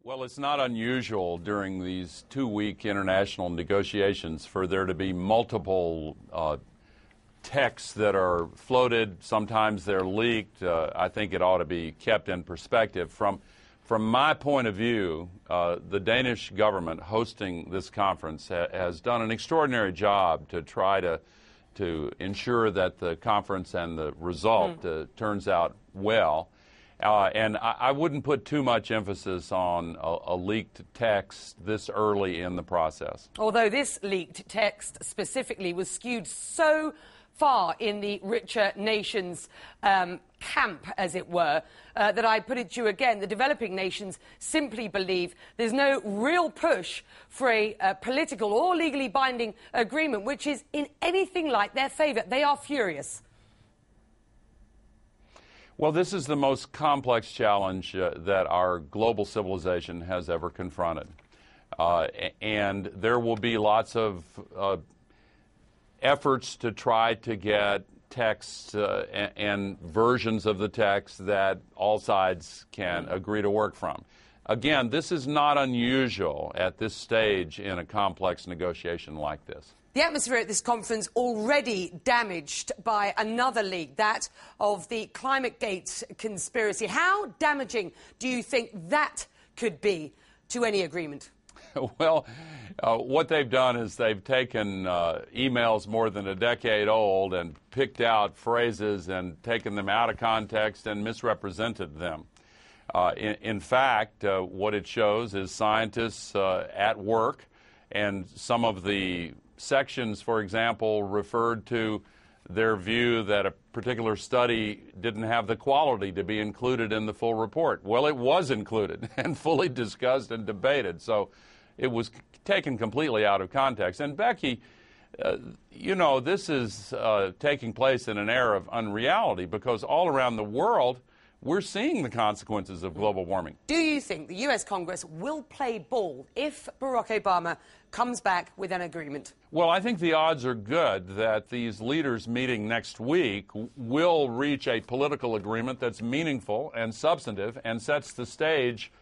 Well, it's not unusual during these two-week international negotiations for there to be multiple texts that are floated. Sometimes they're leaked. I think it ought to be kept in perspective. From my point of view, the Danish government hosting this conference has done an extraordinary job to try to ensure that the conference and the result turns out well. And I wouldn't put too much emphasis on a leaked text this early in the process. Although this leaked text specifically was skewed so far in the richer nations' camp, as it were, that I put it to you again. The developing nations simply believe there's no real push for a political or legally binding agreement, which is in anything like their favour. They are furious. Well, this is the most complex challenge that our global civilization has ever confronted. And there will be lots of efforts to try to get texts and versions of the text that all sides can agree to work from. Again, this is not unusual at this stage in a complex negotiation like this. The atmosphere at this conference already damaged by another leak, that of the ClimateGate conspiracy. How damaging do you think that could be to any agreement? Well, what they've done is they've taken emails more than a decade old and picked out phrases and taken them out of context and misrepresented them. In fact, what it shows is scientists at work, and some of the sections, for example, referred to their view that a particular study didn't have the quality to be included in the full report. Well, it was included and fully discussed and debated, so it was taken completely out of context. And Becky, you know, this is taking place in an era of unreality because all around the world we're seeing the consequences of global warming. Do you think the U.S. Congress will play ball if Barack Obama comes back with an agreement? Well, I think the odds are good that these leaders meeting next week will reach a political agreement that's meaningful and substantive and sets the stage